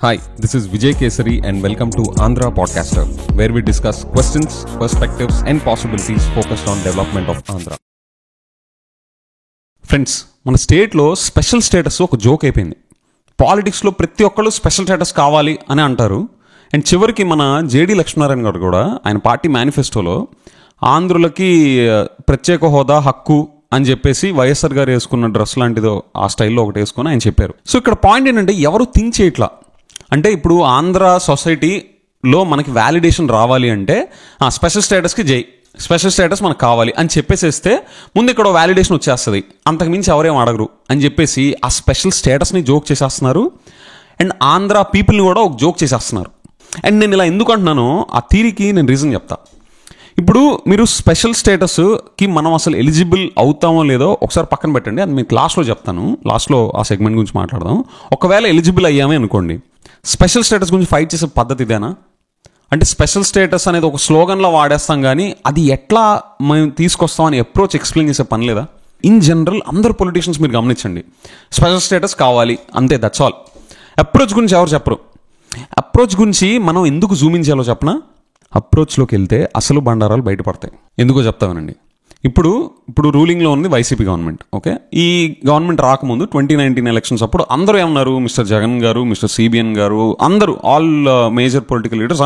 Hi, this is Vijay Kesari and welcome to Andhra Podcaster, where we discuss questions, perspectives and possibilities focused on development of Andhra. Friends, మన స్టేట్లో special status ఒక joke అయిపోయింది. పాలిటిక్స్లో ప్రతి ఒక్కళ్ళు special status కావాలి అని అంటారు. అండ్ చివరికి మన జేడి లక్ష్మీనారాయణ గారు కూడా ఆయన పార్టీ మేనిఫెస్టోలో ఆంధ్రులకి ప్రత్యేక హోదా హక్కు అని చెప్పేసి వైఎస్ఆర్ గారు వేసుకున్న డ్రెస్ లాంటిదో ఆ స్టైల్లో ఒకటి వేసుకొని ఆయన చెప్పారు. సో ఇక్కడ పాయింట్ ఏంటంటే ఎవరు థింక్ చేయట్లా. అంటే ఇప్పుడు ఆంధ్ర సొసైటీలో మనకి వ్యాలిడేషన్ రావాలి అంటే స్పెషల్ స్టేటస్కి స్పెషల్ స్టేటస్ మనకు కావాలి అని చెప్పేసేస్తే ముందు ఇక్కడ వ్యాలిడేషన్ వచ్చేస్తుంది, అంతకుమించి ఎవరేం అడగరు అని చెప్పేసి ఆ స్పెషల్ స్టేటస్ని జోక్ చేసేస్తున్నారు. అండ్ ఆంధ్ర పీపుల్ని కూడా ఒక జోక్ చేసేస్తున్నారు. అండ్ నేను ఇలా ఎందుకు అంటున్నానో ఆ థీరీకి నేను రీజన్ చెప్తా. ఇప్పుడు మీరు స్పెషల్ స్టేటస్కి మనం అసలు ఎలిజిబుల్ అవుతామో లేదో ఒకసారి పక్కన పెట్టండి, అది మీకు లాస్ట్లో చెప్తాను. లాస్ట్లో ఆ సెగ్మెంట్ గురించి మాట్లాడదాం. ఒకవేళ ఎలిజిబుల్ అయ్యామే అనుకోండి, స్పెషల్ స్టేటస్ గురించి ఫైట్ చేసే పద్ధతి ఇదేనా? అంటే స్పెషల్ స్టేటస్ అనేది ఒక స్లోగన్లో వాడేస్తాం, కానీ అది ఎట్లా మేము తీసుకొస్తాం అని అప్రోచ్ ఎక్స్ప్లెయిన్ చేసే పని లేదా? ఇన్ జనరల్ అందరు పొలిటీషియన్స్ మీరు గమనించండి, స్పెషల్ స్టేటస్ కావాలి అంతే, దట్స్ ఆల్. అప్రోచ్ గురించి ఎవరు చెప్పరు. అప్రోచ్ గురించి మనం ఎందుకు జూమించాలో చెప్పనా? అప్రోచ్లోకి వెళ్తే అసలు బండారాలు బయటపడతాయి. ఎందుకో చెప్తామనండి. ఇప్పుడు రూలింగ్లో ఉంది వైసీపీ గవర్నమెంట్. ఓకే, ఈ గవర్నమెంట్ రాకముందు 2019 ఎలక్షన్స్ అప్పుడు అందరూ ఏమన్నారు, మిస్టర్ జగన్ గారు, మిస్టర్ సిబిఎన్ గారు, అందరూ ఆల్ మేజర్ పొలిటికల్ లీడర్స్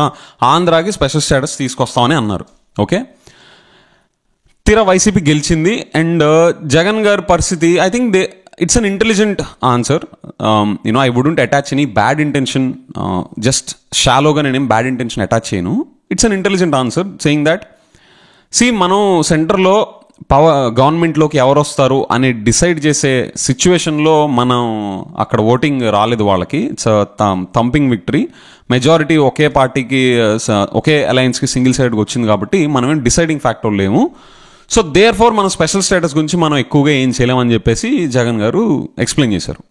ఆంధ్రాకి స్పెషల్ స్టేటస్ తీసుకొస్తామని అన్నారు. ఓకే, తీరా వైసీపీ గెలిచింది. అండ్ జగన్ గారి పరిస్థితి, I think it's unintelligent answer. I wouldn't attach any bad intention, just షాలోగా నేనేం బ్యాడ్ ఇంటెన్షన్ అటాచ్ చేయను. It's unintelligent answer saying that మనం సెంటర్లో గవర్నమెంట్లోకి ఎవరు వస్తారు అని డిసైడ్ చేసే సిచ్యువేషన్లో మనం అక్కడ ఓటింగ్ రాలేదు వాళ్ళకి. It's thumping victory. మెజారిటీ ఒకే పార్టీకి, ఒకే అలయన్స్కి సింగిల్ సైడ్కి వచ్చింది కాబట్టి మనమేం డిసైడింగ్ ఫ్యాక్టర్ లేము. సో దేర్ ఫోర్ మనం స్పెషల్ స్టేటస్ గురించి మనం ఎక్కువగా ఏం చేయలేమని చెప్పేసి జగన్ గారు ఎక్స్ప్లెయిన్ చేశారు.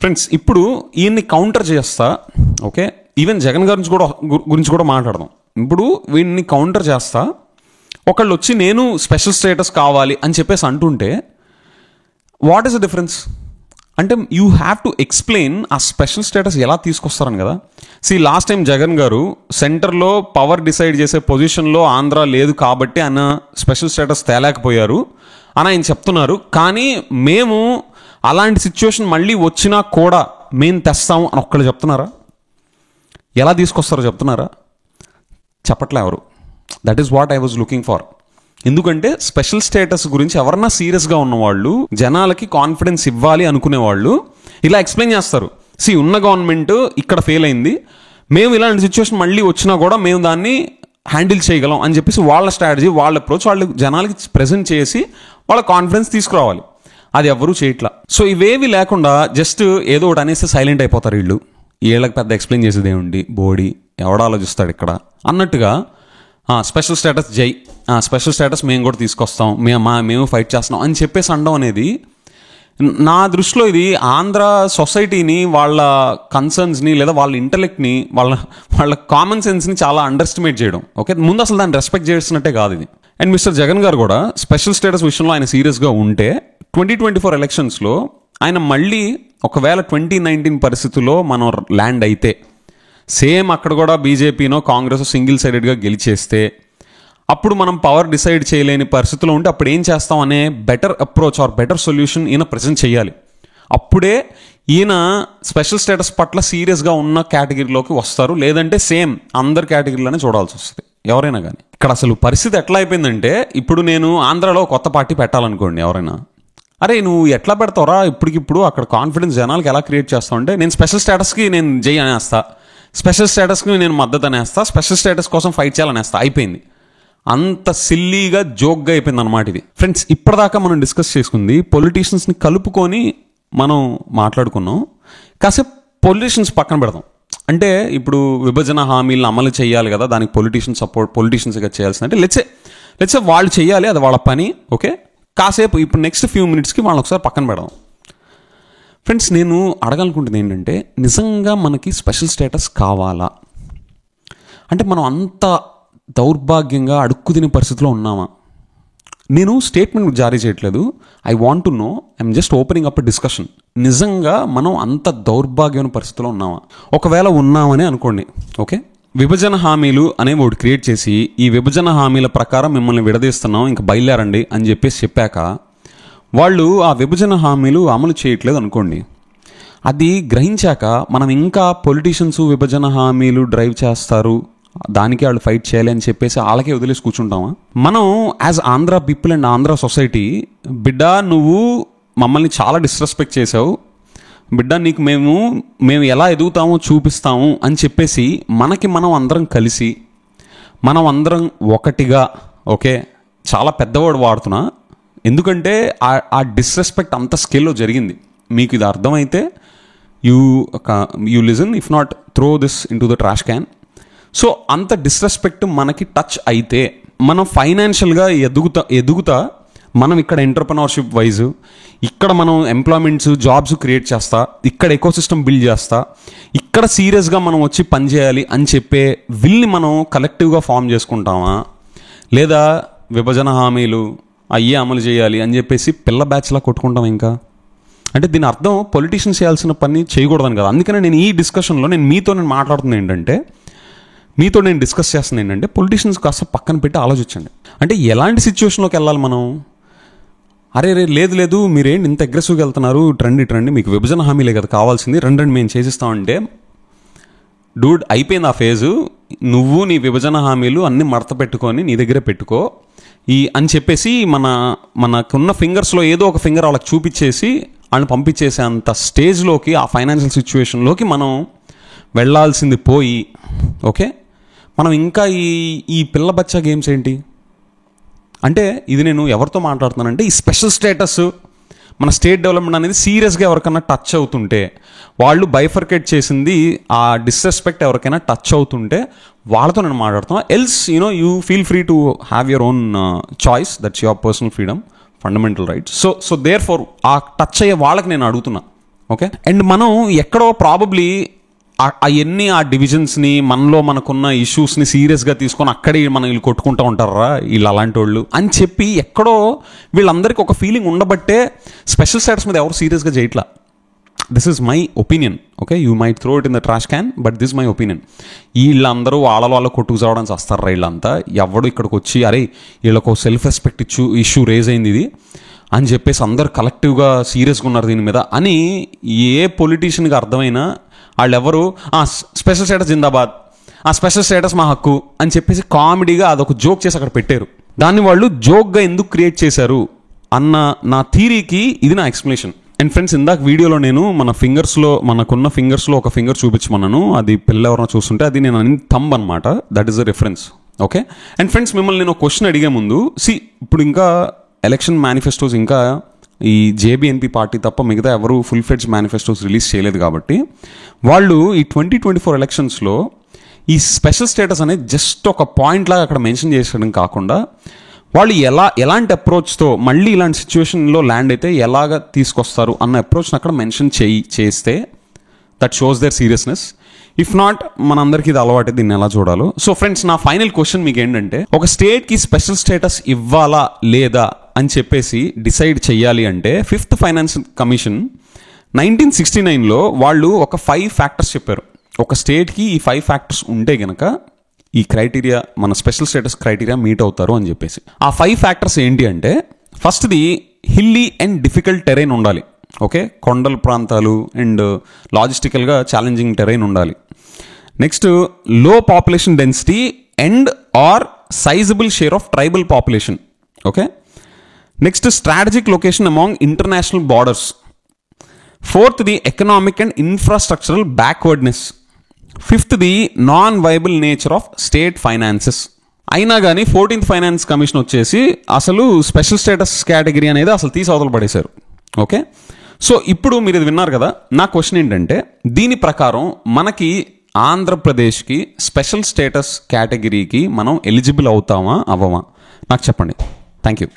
ఫ్రెండ్స్, ఇప్పుడు ఈయన్ని కౌంటర్ చేస్తా. ఓకే, ఈవెన్ జగన్ గారి గురించి కూడా మాట్లాడదాం. ఇప్పుడు వీడిని కౌంటర్ చేస్తా. ఒకళ్ళు వచ్చి నేను స్పెషల్ స్టేటస్ కావాలి అని చెప్పేసి అంటుంటే వాట్ ఈస్ ద డిఫరెన్స్? అంటే యూ హ్యావ్ టు ఎక్స్ప్లెయిన్ ఆ స్పెషల్ స్టేటస్ ఎలా తీసుకొస్తారని కదా. లాస్ట్ టైం జగన్ గారు సెంటర్లో పవర్ డిసైడ్ చేసే పొజిషన్లో ఆంధ్ర లేదు కాబట్టి ఆయన స్పెషల్ స్టేటస్ తేలేకపోయారు అని ఆయన చెప్తున్నారు. కానీ మేము అలాంటి సిచ్యువేషన్ మళ్ళీ వచ్చినా కూడా మేము తెస్తాము అని ఒక్కళ్ళు చెప్తున్నారా? ఎలా తీసుకొస్తారో చెప్తున్నారా? చెప్పట్లే ఎవరు. That is what I was looking for. ఎందుకంటే స్పెషల్ స్టేటస్ గురించి ఎవరన్నా సీరియస్గా ఉన్నవాళ్ళు, జనాలకి కాన్ఫిడెన్స్ ఇవ్వాలి అనుకునేవాళ్ళు ఇలా ఎక్స్ప్లెయిన్ చేస్తారు. ఉన్న గవర్నమెంట్ ఇక్కడ ఫెయిల్ అయింది, మేము ఇలాంటి సిచ్యువేషన్ మళ్ళీ వచ్చినా కూడా మేము దాన్ని హ్యాండిల్ చేయగలం అని చెప్పేసి వాళ్ళ స్ట్రాటజీ, వాళ్ళ అప్రోచ్ వాళ్ళు జనాలకి ప్రజెంట్ చేసి వాళ్ళ కాన్ఫిడెన్స్ తీసుకురావాలి. అది ఎవరూ చేయట్లా. సో ఇవేవి లేకుండా జస్ట్ ఏదో ఒకటి అనేసి సైలెంట్ అయిపోతారు వీళ్ళు. వీళ్ళకి పెద్ద ఎక్స్ప్లెయిన్ చేసేది ఏముంది, బోడీ ఎవడ ఆలోచిస్తాడు ఇక్కడ అన్నట్టుగా. స్పెషల్ స్టేటస్ స్పెషల్ స్టేటస్ మేము కూడా తీసుకొస్తాం, మేము ఫైట్ చేస్తున్నాం అని చెప్పేసి అనడం అనేది నా దృష్టిలో ఇది ఆంధ్ర సొసైటీని, వాళ్ళ కన్సర్న్స్ని లేదా వాళ్ళ ఇంటలెక్ట్ని, వాళ్ళ కామన్ సెన్స్ని చాలా అండర్ ఎస్టిమేట్ చేయడం. ఓకే, ముందు అసలు దాన్ని రెస్పెక్ట్ చేసినట్టే కాదు ఇది. అండ్ మిస్టర్ జగన్ గారు కూడా స్పెషల్ స్టేటస్ విషయంలో ఆయన సీరియస్గా ఉంటే 2024 ఎలక్షన్స్లో ఆయన మళ్ళీ ఒకవేళ 2019 పరిస్థితుల్లో మనం ల్యాండ్ అయితే సేమ్ అక్కడ కూడా బీజేపీనో కాంగ్రెస్ సింగిల్ సైడెడ్గా గెలిచేస్తే అప్పుడు మనం పవర్ డిసైడ్ చేయలేని పరిస్థితిలో ఉంటే అప్పుడు ఏం చేస్తాం అనే better approach or better solution ఈయన ప్రజెంట్ చేయాలి. అప్పుడే ఈయన స్పెషల్ స్టేటస్ పట్ల సీరియస్గా ఉన్న కేటగిరీలోకి వస్తారు. లేదంటే సేమ్ అందరి కేటగిరీలోనే చూడాల్సి వస్తుంది ఎవరైనా కానీ. ఇక్కడ అసలు పరిస్థితి ఎట్లా అయిపోయిందంటే, ఇప్పుడు నేను ఆంధ్రాలో కొత్త పార్టీ పెట్టాలనుకోండి, ఎవరైనా అరే నువ్వు ఎట్లా పెడతావురా, ఇప్పటికిప్పుడు అక్కడ కాన్ఫిడెన్స్ జనాలకి ఎలా క్రియేట్ చేస్తావు అంటే, నేను స్పెషల్ స్టేటస్కి నేను జై అనేస్తా, స్పెషల్ స్టేటస్కి నేను మద్దతు అనేస్తా, స్పెషల్ స్టేటస్ కోసం ఫైట్ చేయాలనేస్తా. అయిపోయింది. అంత సిల్లీగా జోక్గా అయిపోయింది అనమాట ఇది. ఫ్రెండ్స్, ఇప్పటిదాకా మనం డిస్కస్ చేసుకుంది పొలిటీషియన్స్ని కలుపుకొని మనం మాట్లాడుకున్నాం. కాసేపు పొలిటీషియన్స్ పక్కన పెడదాం. అంటే ఇప్పుడు విభజన హామీలను అమలు చేయాలి కదా, దానికి పొలిటీషియన్స్గా చేయాల్సిందంటే లెట్సే వాళ్ళు చేయాలి, అది వాళ్ళ పని. ఓకే, కాసేపు ఇప్పుడు నెక్స్ట్ ఫ్యూ మినిట్స్కి వాళ్ళని ఒకసారి పక్కన పెడదాం. ఫ్రెండ్స్, నేను అడగాలనుకుంటుంది ఏంటంటే, నిజంగా మనకి స్పెషల్ స్టేటస్ కావాలా? అంటే మనం అంత దౌర్భాగ్యంగా అడుక్కు తినే పరిస్థితిలో ఉన్నామా? నేను స్టేట్మెంట్ జారీ చేయట్లేదు. I want to know, I'm just opening up discussion. నిజంగా మనం అంత దౌర్భాగ్యమైన పరిస్థితిలో ఉన్నామా? ఒకవేళ ఉన్నామని అనుకోండి, ఓకే, విభజన హామీలు అనేవి ఒకటి క్రియేట్ చేసి ఈ విభజన హామీల ప్రకారం మిమ్మల్ని విడదీస్తున్నాం, ఇంకా బయలుదేరండి అని చెప్పాక వాళ్ళు ఆ విభజన హామీలు అమలు చేయట్లేదు అనుకోండి. అది గ్రహించాక మనం ఇంకా పొలిటీషియన్స్ విభజన హామీలు డ్రైవ్ చేస్తారు, దానికి వాళ్ళు ఫైట్ చేయాలి అని చెప్పేసి వాళ్ళకే వదిలేసి కూర్చుంటామా? మనం as Andhra people and Andhra society, బిడ్డ నువ్వు మమ్మల్ని చాలా డిస్రెస్పెక్ట్ చేసావు బిడ్డ, నీకు మేము ఎలా ఎదుగుతామో చూపిస్తాము అని చెప్పేసి మనం అందరం కలిసి మనం అందరం ఒకటిగా, ఓకే, చాలా పెద్దవాడు వాడుతున్నా, ఎందుకంటే ఆ డిస్రెస్పెక్ట్ అంత స్కేల్లో జరిగింది. మీకు ఇది అర్థమైతే you listen, if not throw this in to the trash can. So అంత డిస్రెస్పెక్ట్ మనకి టచ్ అయితే మనం ఫైనాన్షియల్గా ఎదుగుతా మనం ఇక్కడ ఎంటర్ప్రెన్యూర్షిప్ వైజ్ ఇక్కడ మనం ఎంప్లాయ్మెంట్స్ జాబ్స్ క్రియేట్ చేస్తా, ఇక్కడ ఎకోసిస్టమ్ బిల్డ్ చేస్తా, ఇక్కడ సీరియస్గా మనం వచ్చి పనిచేయాలి అని చెప్పే విల్ని మనం కలెక్టివ్గా ఫామ్ చేసుకుంటామా, లేదా విభజన హామీలు అయ్యే అమలు చేయాలి అని చెప్పేసి పిల్ల బ్యాచ్లా కొట్టుకుంటాం? ఇంకా అంటే దీని అర్థం పొలిటీషియన్స్ చేయాల్సిన పని చేయకూడదని కదా. అందుకనే నేను ఈ డిస్కషన్లో మీతో మాట్లాడుతుంది ఏంటంటే, మీతో నేను డిస్కస్ చేస్తుంది ఏంటంటే, పొలిటీషియన్స్ కాస్త పక్కన పెట్టి ఆలోచించండి. అంటే ఎలాంటి సిచ్యువేషన్లోకి వెళ్ళాలి మనం? అరే లేదు మీరేంటి ఇంత అగ్రెసివ్గా వెళ్తున్నారు, ట్రెండ్ మీకు విభజన హామీలే కదా కావాల్సింది, రండి మేము చేసిస్తామంటే, డూడ్ అయిపోయింది ఆ ఫేజు, నువ్వు నీ విభజన హామీలు అన్ని మడత పెట్టుకొని నీ దగ్గరే పెట్టుకో అని చెప్పేసి మనకున్న ఫింగర్స్లో ఏదో ఒక ఫింగర్ వాళ్ళకి చూపించేసి వాళ్ళని పంపించేసే అంత స్టేజ్లోకి, ఆ ఫైనాన్షియల్ సిచ్యువేషన్లోకి మనం వెళ్ళాల్సింది పోయి, ఓకే, మనం ఇంకా ఈ పిల్ల బచ్చా గేమ్స్ ఏంటి అంటే, ఇది నేను ఎవరితో మాట్లాడుతున్నానంటే, ఈ స్పెషల్ స్టేటస్ మన స్టేట్ డెవలప్మెంట్ అనేది సీరియస్గా ఎవరికైనా టచ్ అవుతుంటే, వాళ్ళు బైఫర్కేట్ చేసింది ఆ డిస్రెస్పెక్ట్ ఎవరికైనా టచ్ అవుతుంటే వాళ్ళతో నేను మాట్లాడుతున్నా. Else you feel free to have your own choice, that's your personal freedom, fundamental rights. So therefore ఆ టచ్ అయ్యే వాళ్ళకి నేను అడుగుతున్నా, ఓకే. అండ్ మనం ఎక్కడో ప్రాబబ్లీ అవన్నీ ఆ డివిజన్స్ని, మనకున్న ఇష్యూస్ని సీరియస్గా తీసుకొని అక్కడే వీళ్ళు కొట్టుకుంటూ ఉంటారా వీళ్ళు అలాంటి వాళ్ళు అని చెప్పి ఎక్కడో వీళ్ళందరికీ ఒక ఫీలింగ్ ఉండబట్టే స్పెషల్ స్టేటస్ మీద ఎవరు సీరియస్గా చేయట్లా. This is my opinion, okay. You might throw it in the trash can, but this my opinion. వీళ్ళందరూ వాళ్ళ కొట్టుకు చావడానికి వస్తారా? వీళ్ళంతా ఎవడు ఇక్కడికి వచ్చి అరే వీళ్ళకు సెల్ఫ్ రెస్పెక్ట్ ఇష్యూ రేజ్ అయింది ఇది అని చెప్పేసి అందరు కలెక్టివ్గా సీరియస్గా ఉన్నారు దీని మీద అని ఏ పొలిటీషియన్కి అర్థమైనా వాళ్ళెవరు స్పెషల్ స్టేటస్ జిందాబాద్, ఆ స్పెషల్ స్టేటస్ మా హక్కు అని చెప్పేసి కామెడీగా అదొక జోక్ చేసి అక్కడ పెట్టారు. దాన్ని వాళ్ళు జోక్గా ఎందుకు క్రియేట్ చేశారు అన్న నా థీరీకి ఇది నా ఎక్స్ప్లెనేషన్. అండ్ ఫ్రెండ్స్, ఇందాక వీడియోలో నేను మనకున్న ఫింగర్స్లో ఒక ఫింగర్ చూపించమన్నాను, అది పిల్ల ఎవరైనా చూస్తుంటే అది నేను థంబ్ అనమాట, that is the reference, okay. And friends, మిమ్మల్ని నేను క్వశ్చన్ అడిగే ముందు, ఇప్పుడు ఇంకా ఎలక్షన్ మేనిఫెస్టోస్ ఇంకా ఈ జేబీఎన్పీ పార్టీ తప్ప మిగతా ఎవరు ఫుల్ ఫ్లెడ్జ్ మేనిఫెస్టోస్ రిలీజ్ చేయలేదు కాబట్టి వాళ్ళు ఈ 2024 ఎలక్షన్స్లో ఈ స్పెషల్ స్టేటస్ అనేది జస్ట్ ఒక పాయింట్ లాగా అక్కడ మెన్షన్ చేసడం కాకుండా వాళ్ళు ఎలాంటి అప్రోచ్తో మళ్ళీ ఇలాంటి సిచ్యువేషన్లో ల్యాండ్ అయితే ఎలాగ తీసుకొస్తారు అన్న అప్రోచ్ని అక్కడ మెన్షన్ చేస్తే that shows their seriousness. If not, మనందరికీ ఇది అలవాటే దీన్ని ఎలా చూడాలో. సో ఫ్రెండ్స్, నా ఫైనల్ క్వశ్చన్ మీకు ఏంటంటే, ఒక స్టేట్కి స్పెషల్ స్టేటస్ ఇవ్వాలా లేదా అని చెప్పేసి డిసైడ్ చెయ్యాలి అంటే 5th ఫైనాన్స్ కమిషన్ 1969లో వాళ్ళు ఒక 5 ఫ్యాక్టర్స్ చెప్పారు. ఒక స్టేట్కి ఈ 5 ఫ్యాక్టర్స్ ఉంటే గనక ఈ క్రైటీరియా, మన స్పెషల్ స్టేటస్ క్రైటీరియా మీట్ అవుతారు అని చెప్పేసి. ఆ 5 ఫ్యాక్టర్స్ ఏంటి అంటే, ఫస్ట్ది హిల్లీ అండ్ డిఫికల్ట్ టెరైన్ ఉండాలి, ఓకే. కొండల ప్రాంతాలు అండ్ లాజిస్టికల్గా ఛాలెంజింగ్ టెరైన్ ఉండాలి. Next, low population density and or sizable share of tribal population, okay. Next, strategic location among international borders. ఫోర్త్ది, ఎకనామిక్ అండ్ ఇన్ఫ్రాస్ట్రక్చరల్ బ్యాక్వర్డ్నెస్. ఫిఫ్త్ది, non viable nature of state finances. అయినా కానీ 14th finance commission వచ్చేసి అసలు special status category అనేది అసలు తీసి అవతల పడేశారు, ఓకే. సో ఇప్పుడు మీరు ఇది విన్నారు కదా. నా క్వశ్చన్ ఏంటంటే, దీని ప్రకారం మనకి ఆంధ్రప్రదేశ్కి స్పెషల్ స్టేటస్ కేటగిరీకి మనం ఎలిజిబుల్ అవుతామా అవ్వమా నాకు చెప్పండి. Thank you.